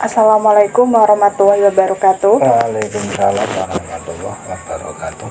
Assalamualaikum warahmatullahi wabarakatuh. Waalaikumsalam warahmatullahi wabarakatuh.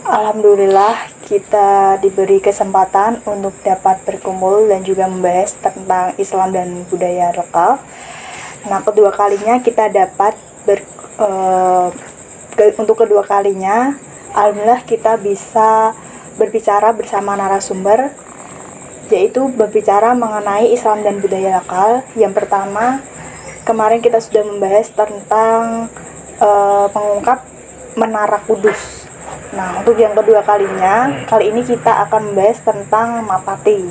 Alhamdulillah kita diberi kesempatan untuk dapat berkumpul dan juga membahas tentang Islam dan budaya lokal. Nah, kedua kalinya kita dapat untuk kedua kalinya alhamdulillah kita bisa berbicara bersama narasumber, yaitu berbicara mengenai Islam dan budaya lokal. Yang pertama, kemarin kita sudah membahas tentang pengungkap Menara Kudus. Nah, untuk yang kedua kalinya, kali ini kita akan membahas tentang Mapati.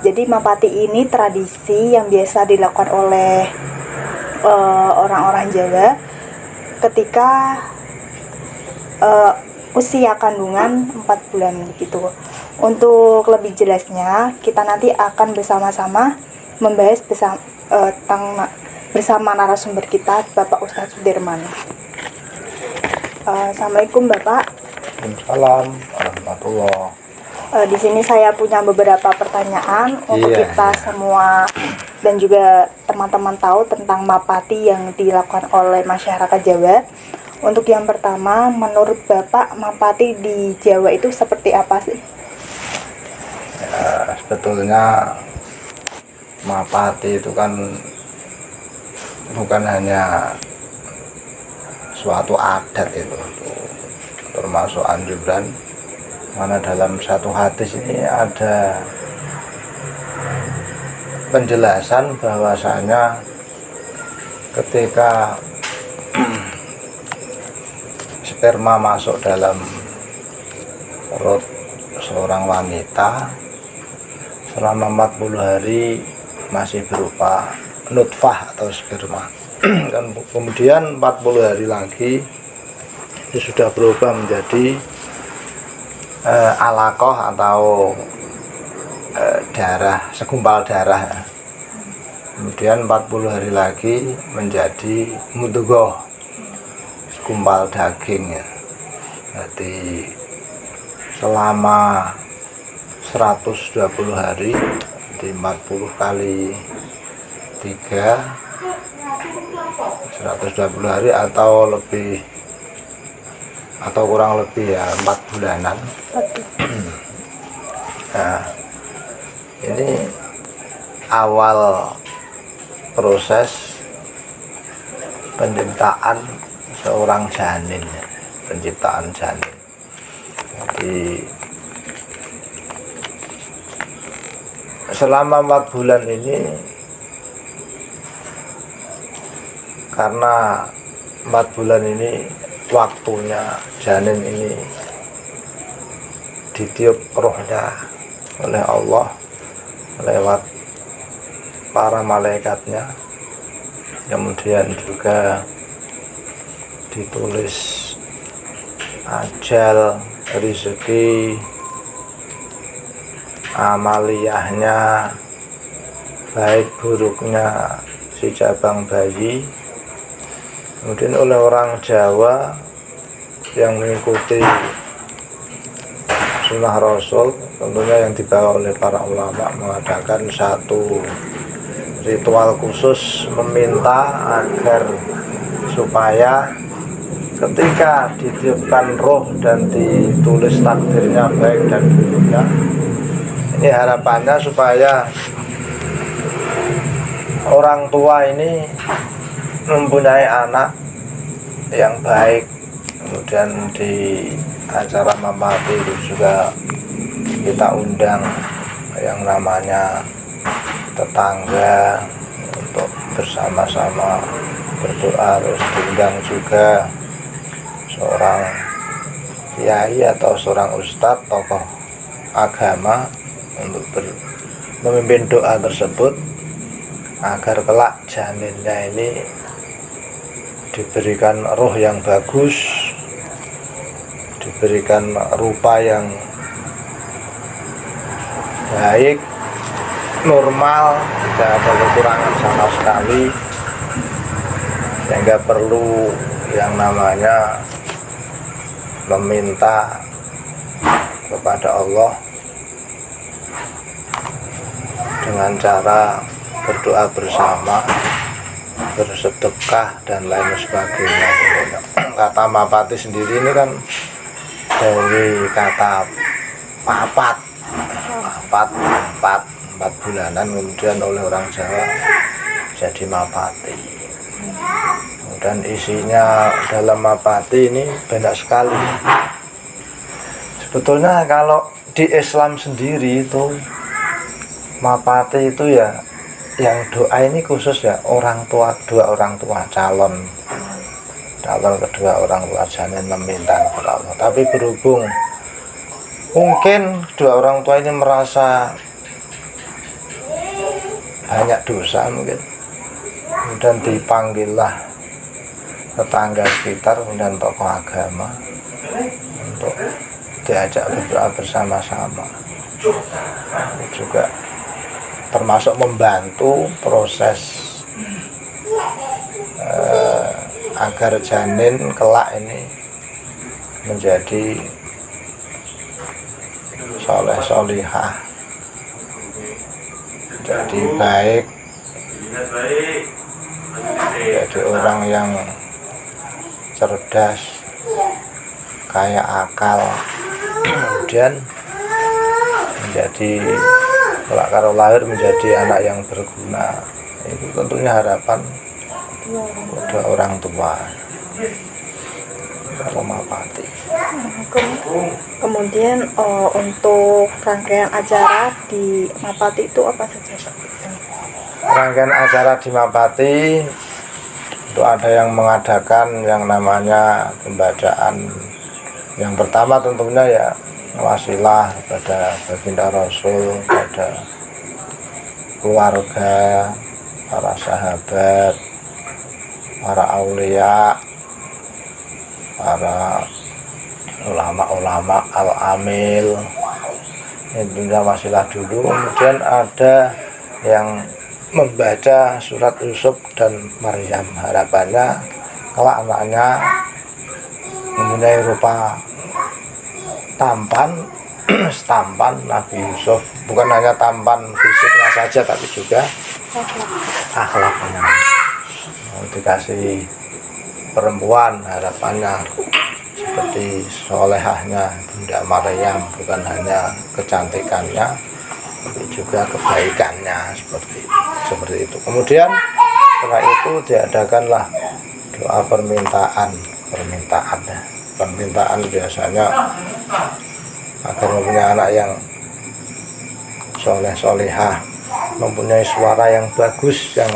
Jadi Mapati ini tradisi yang biasa dilakukan oleh orang-orang Jawa ketika usia kandungan 4 bulan gitu. Untuk lebih jelasnya, kita nanti akan bersama-sama membahas bersama narasumber kita, Bapak Ustadz Sudirman. Assalamualaikum Bapak. Waalaikumsalam warahmatullahi. Di sini saya punya beberapa pertanyaan untuk kita semua dan juga teman-teman tahu tentang Mapati yang dilakukan oleh masyarakat Jawa. Untuk yang pertama, menurut Bapak, Mapati di Jawa itu seperti apa sih? Ya, sebetulnya Mapati itu kan bukan hanya suatu adat, itu termasuk anjuran, mana dalam satu hadis ini ada penjelasan bahwasanya ketika sperma masuk dalam perut seorang wanita selama 40 hari masih berupa nutfah atau sperma, dan kemudian 40 hari lagi itu sudah berubah menjadi alaqah atau darah, segumpal darah. Kemudian 40 hari lagi menjadi mudghah, segumpal daging ya. Jadi selama 120 hari, di 40 kali 3 120 hari atau lebih atau kurang lebih ya 4 bulanan. Nah, ini awal proses penciptaan seorang janin, penciptaan janin. Jadi selama 4 bulan ini, karena 4 bulan ini waktunya janin ini ditiup rohnya oleh Allah lewat para malaikatnya, kemudian juga ditulis ajal, rezeki, amaliyahnya, baik buruknya si cabang bayi. Kemudian oleh orang Jawa yang mengikuti sunnah Rasul, tentunya yang dibawa oleh para ulama, mengadakan satu ritual khusus meminta agar supaya ketika ditiupkan roh dan ditulis takdirnya baik dan buruknya, ini harapannya supaya orang tua ini mempunyai anak yang baik. Kemudian di acara Mapati itu juga kita undang yang namanya tetangga untuk bersama-sama berdoa. Terus diundang juga seorang kiai atau seorang ustadz, tokoh agama, untuk memimpin doa tersebut agar kelak janinnya ini diberikan roh yang bagus, diberikan rupa yang baik, normal, tidak ada kekurangan sama sekali, sehingga perlu yang namanya meminta kepada Allah dengan cara berdoa bersama bersedekah dan lain sebagainya. Kata mapati sendiri ini kan dari kata papat, empat bulanan, kemudian oleh orang Jawa jadi mapati. Dan isinya dalam mapati ini banyak sekali. Sebetulnya kalau di Islam sendiri itu mapati itu ya, yang doa ini khusus ya orang tua, dua orang tua calon kedua orang tua janin meminta kepada Allah. Tapi berhubung mungkin dua orang tua ini merasa banyak dosa mungkin, kemudian dipanggillah tetangga sekitar dan tokoh agama untuk diajak berdoa bersama-sama. Juga termasuk membantu proses agar janin kelak ini menjadi soleh solihah, jadi baik, jadi orang yang cerdas, kaya akal, kemudian menjadi kalau lahir menjadi anak yang berguna. Itu tentunya harapan kedua orang tua kalau mapati. Kemudian untuk rangkaian acara di mapati itu apa saja, Pak? Rangkaian acara di mapati itu ada yang mengadakan yang namanya pembacaan. Yang pertama tentunya ya wasilah pada baginda Rasul, pada keluarga, para sahabat, para aulia, para ulama-ulama al-amil. Intinya wasilah dulu. Kemudian ada yang membaca surat Yusuf dan Maryam, harapannya kalau anaknya mempunyai rupa tampan setampan Nabi Yusuf, bukan hanya tampan fisiknya saja tapi juga akhlaknya. Dikasih perempuan, harapannya seperti solehahnya Bunda Maryam, bukan hanya kecantikannya tapi juga kebaikannya, seperti itu. Kemudian setelah itu diadakanlah doa permintaan biasanya agar mempunyai anak yang soleh solehah, mempunyai suara yang bagus, yang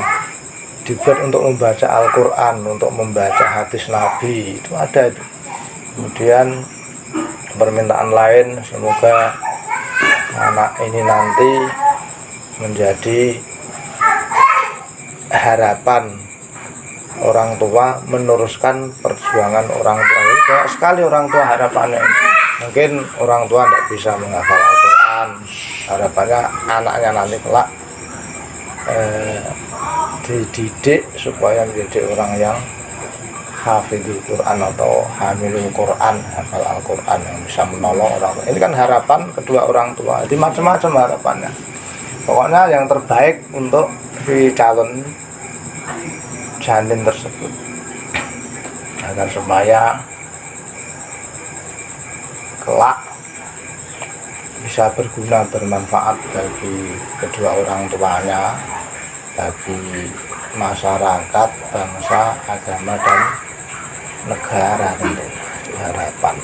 dibuat untuk membaca Al-Quran, untuk membaca hadis Nabi, itu ada itu. Kemudian permintaan lain, semoga anak ini nanti menjadi harapan orang tua, meneruskan perjuangan orang tua. Ini banyak sekali orang tua harapannya. Mungkin orang tua tidak bisa menghafal Al-Quran, harapannya anaknya nanti kelak dididik supaya menjadi orang yang hafidul Quran atau hamilul Quran, hafal Al-Quran, yang bisa menolong orang tua. Ini kan harapan kedua orang tua. Jadi macam-macam harapannya. Pokoknya yang terbaik untuk si calon janin tersebut, agar supaya kelak bisa berguna, bermanfaat bagi kedua orang tuanya, bagi masyarakat, bangsa, agama, dan negara. Tentu harapan.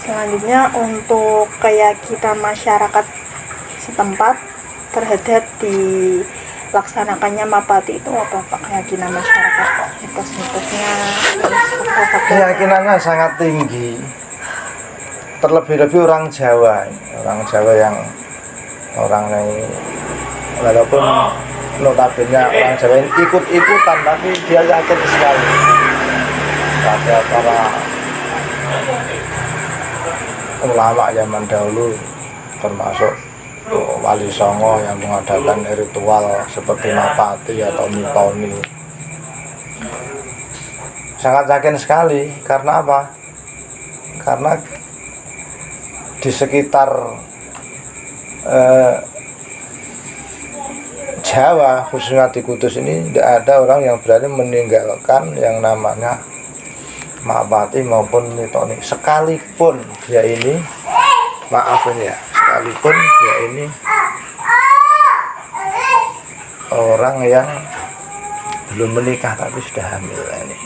Selanjutnya untuk keyakinan masyarakat setempat terhadap dilaksanakannya mapati itu apa, Pak? Keyakinan masyarakat, mitos-mitosnya, keyakinannya sangat tinggi, terlebih-lebih orang Jawa yang walaupun notabene orang Jawa ini ikut-ikutan, tapi dia yakin sekali pada para ulama zaman dahulu, termasuk Wali Songo yang mengadakan ritual seperti mapati atau miponi. Sangat yakin sekali. Karena apa? Karena di sekitar Jawa khususnya di Kudus ini tidak ada orang yang berani meninggalkan yang namanya Mahapati maupun Mitoni, sekalipun dia ini, maafin ya, sekalipun dia ini orang yang belum menikah tapi sudah hamil ini.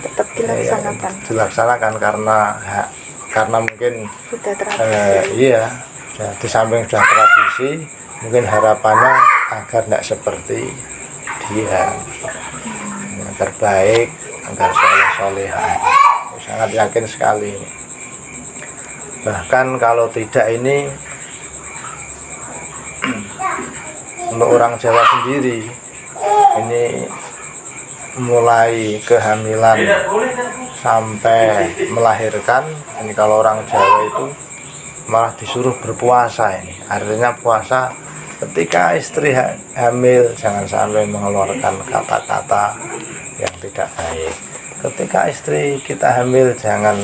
Tetap dilaksanakan. Dilaksanakan karena mungkin Sudah tradisi. iya, di samping sudah tradisi, mungkin harapannya agar tidak seperti dia, agar baik, agar soleh-soleha. Sangat yakin sekali. Bahkan kalau tidak ini untuk orang Jawa sendiri ini mulai kehamilan sampai melahirkan ini, kalau orang Jawa itu malah disuruh berpuasa ini. Artinya puasa ketika istri hamil jangan sampai mengeluarkan kata-kata yang tidak baik. Ketika istri kita hamil jangan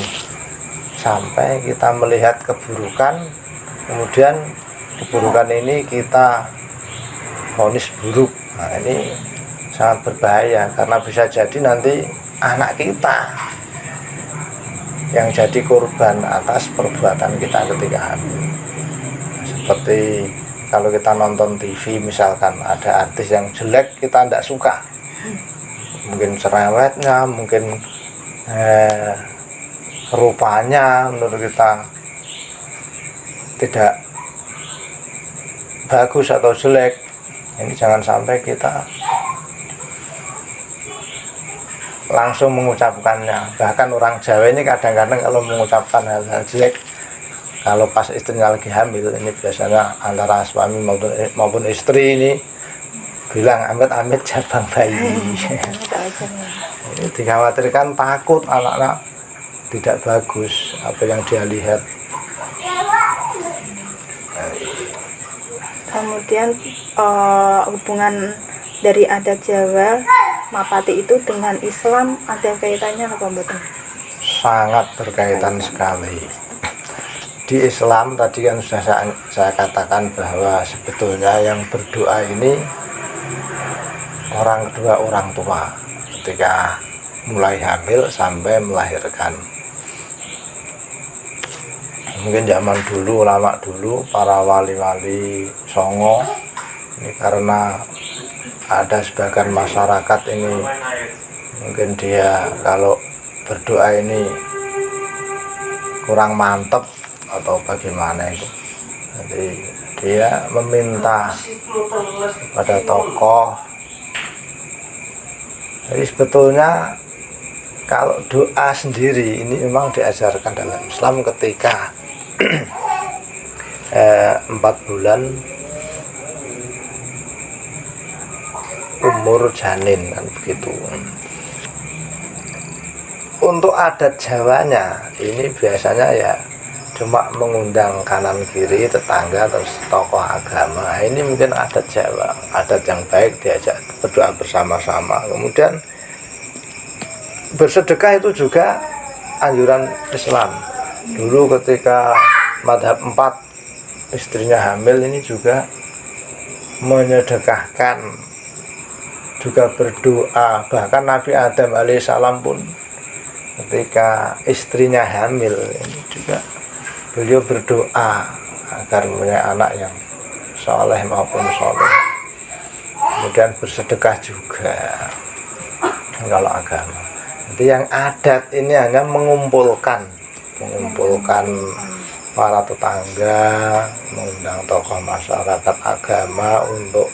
sampai kita melihat keburukan, kemudian keburukan ini kita vonis buruk. Nah, ini sangat berbahaya karena bisa jadi nanti anak kita yang jadi korban atas perbuatan kita ketika hamil. Seperti kalau kita nonton TV misalkan ada artis yang jelek, kita tidak suka, mungkin cerewetnya, mungkin rupanya menurut kita tidak bagus atau jelek, ini jangan sampai kita langsung mengucapkannya. Bahkan orang Jawa ini kadang-kadang kalau mengucapkan hal-hal jelek, kalau pas istrinya lagi hamil, ini biasanya antara suami maupun istri ini bilang amit-amit jabang bayi. Ini dikhawatirkan takut anak-anak tidak bagus apa yang dia lihat. Kemudian hubungan dari adat Jawa Mahapati itu dengan Islam ada kaitannya apa betul? Sangat berkaitan sekali. Di Islam tadi kan sudah saya katakan bahwa sebetulnya yang berdoa ini kedua orang tua ketika mulai hamil sampai melahirkan. Mungkin zaman dulu, lama dulu, para wali-wali Songo ini karena ada sebagian masyarakat ini mungkin dia kalau berdoa ini kurang mantap atau bagaimana itu, jadi dia meminta pada tokoh. Jadi sebetulnya kalau doa sendiri ini memang diajarkan dalam Islam ketika 4 bulan umur janin kan begitu. Untuk adat Jawanya ini biasanya ya cuma mengundang kanan kiri tetangga terus tokoh agama. Ini mungkin adat Jawa, adat yang baik, diajak berdoa bersama-sama. Kemudian bersedekah itu juga anjuran Islam. Dulu ketika madhab 4 istrinya hamil ini juga menyedekahkan, juga berdoa. Bahkan Nabi Adam alaihissalam pun ketika istrinya hamil ini juga beliau berdoa agar punya anak yang soleh maupun soleh. Kemudian bersedekah juga kalau agama. Jadi yang adat ini hanya mengumpulkan para tetangga, mengundang tokoh masyarakat agama untuk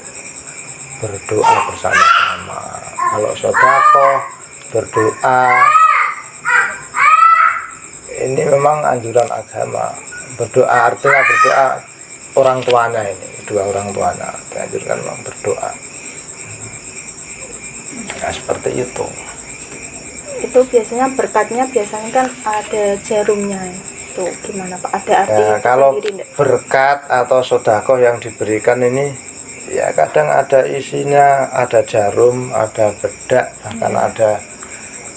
berdoa bersama-sama. Kalau sedekah berdoa ini memang anjuran agama. Berdoa artinya berdoa orang tuanya, ini dua orang tuanya dianjurkan memang berdoa. Nah, seperti itu. Itu biasanya berkatnya biasanya kan ada jarumnya. Itu gimana Pak? Ada arti Ya, kalau sendiri enggak? berkat atau sedekah yang diberikan ini ya kadang ada isinya, ada jarum, ada bedak, bahkan ada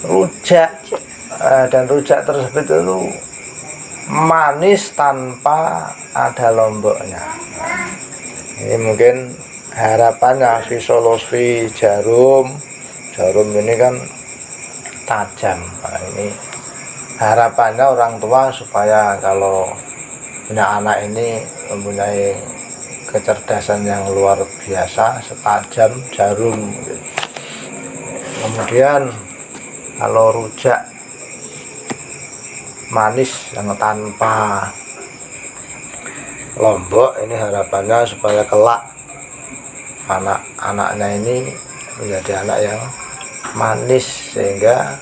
rujak. Dan rujak tersebut itu manis tanpa ada lomboknya. Ini mungkin harapannya filosofi jarum ini kan tajam. Nah, ini harapannya orang tua supaya kalau punya anak ini mempunyai kecerdasan yang luar biasa setajam jarum. Kemudian kalau rujak manis yang tanpa lombok, ini harapannya supaya kelak anak-anaknya ini menjadi anak yang manis, sehingga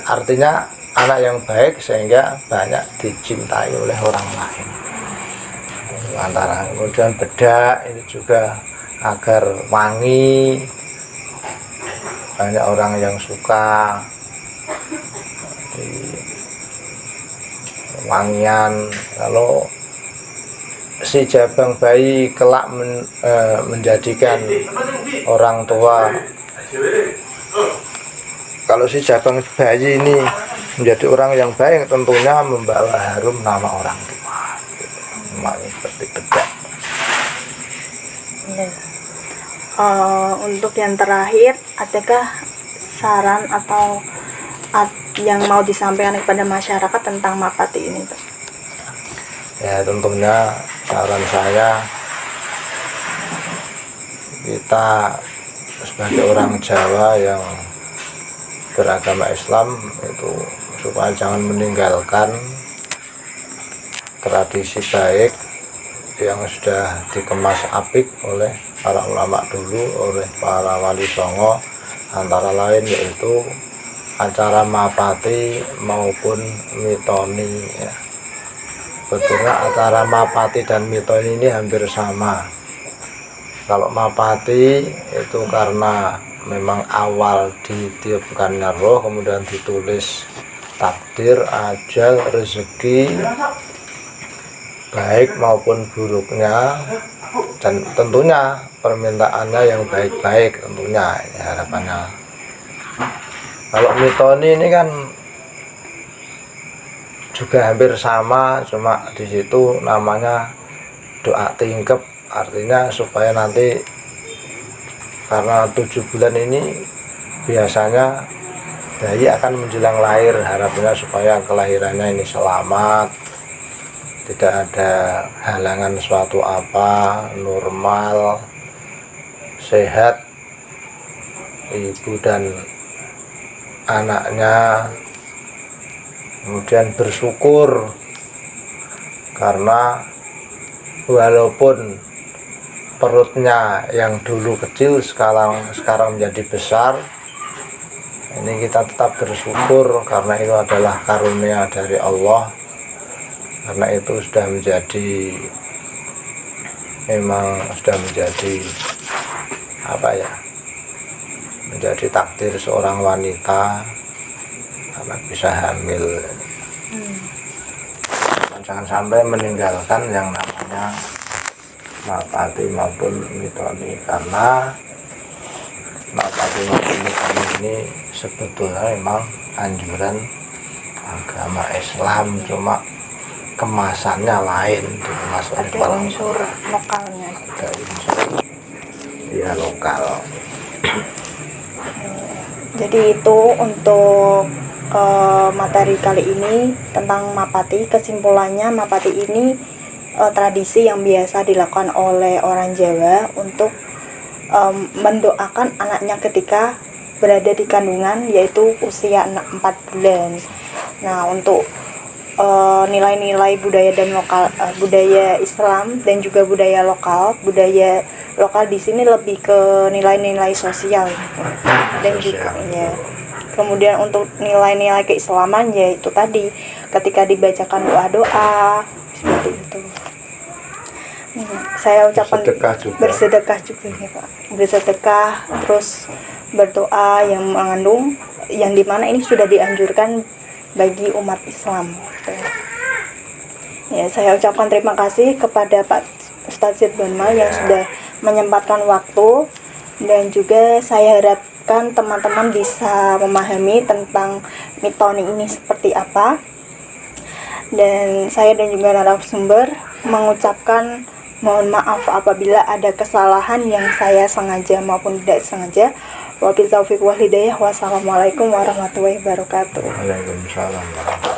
artinya anak yang baik sehingga banyak dicintai oleh orang lain. Antara kemudian bedak ini juga agar wangi, banyak orang yang suka wangian. Kalau si jabang bayi kelak menjadikan orang tua, kalau si jabang bayi ini menjadi orang yang baik, tentunya membawa harum nama orang tua. Namanya seperti bedak. Untuk yang terakhir, adakah saran atau yang mau disampaikan kepada masyarakat tentang Mapati ini, Pak? Ya, tentunya saran saya, kita sebagai orang Jawa yang beragama Islam itu supaya jangan meninggalkan tradisi baik yang sudah dikemas apik oleh para ulama dulu, oleh para wali songo, antara lain yaitu acara Mapati maupun mitoni, ya. Betulnya acara Mapati dan mitoni ini hampir sama. Kalau Mapati itu karena memang awal ditiupkannya roh, kemudian ditulis takdir, ajal, rezeki baik maupun buruknya, dan tentunya permintaannya yang baik-baik, tentunya ini harapannya. Kalau mitoni ini kan juga hampir sama, cuma di situ namanya doa tingkep, artinya supaya nanti, karena 7 bulan ini biasanya bayi akan menjelang lahir, harapannya supaya kelahirannya ini selamat, tidak ada halangan suatu apa, normal, sehat ibu dan anaknya. Kemudian bersyukur karena walaupun perutnya yang dulu kecil sekarang menjadi besar, ini kita tetap bersyukur karena itu adalah karunia dari Allah. Karena itu sudah menjadi apa ya, menjadi takdir seorang wanita karena bisa hamil. Jangan sampai meninggalkan yang namanya Mapati maupun mitoni, karena Mapati maupun mitoni ini sebetulnya memang anjuran agama Islam, cuma kemasannya lain, dikemas oleh Ada unsur lokalnya. ada unsur ya lokal. Jadi itu untuk materi kali ini tentang Mapati. Kesimpulannya, Mapati ini tradisi yang biasa dilakukan oleh orang Jawa untuk mendoakan anaknya ketika berada di kandungan, yaitu usia 4 bulan. Nah, untuk nilai-nilai budaya dan budaya Islam dan juga budaya lokal di sini lebih ke nilai-nilai sosial gitu. Dan juga ya, kemudian untuk nilai-nilai keislaman, yaitu tadi ketika dibacakan doa-doa seperti itu. Saya ucapkan bersedekah juga ya Pak, bersedekah, terus berdoa yang mengandung, yang dimana ini sudah dianjurkan bagi umat Islam. Ya, saya ucapkan terima kasih kepada Pak Ustadz Ridwanmal yang sudah menyempatkan waktu, dan juga saya harapkan teman-teman bisa memahami tentang mitoni ini seperti apa. Dan saya dan juga narasumber mengucapkan Mohon maaf apabila ada kesalahan yang saya sengaja maupun tidak sengaja. Wabillahi taufiq wal hidayah. Wassalamualaikum warahmatullahi wabarakatuh. Waalaikumsalam.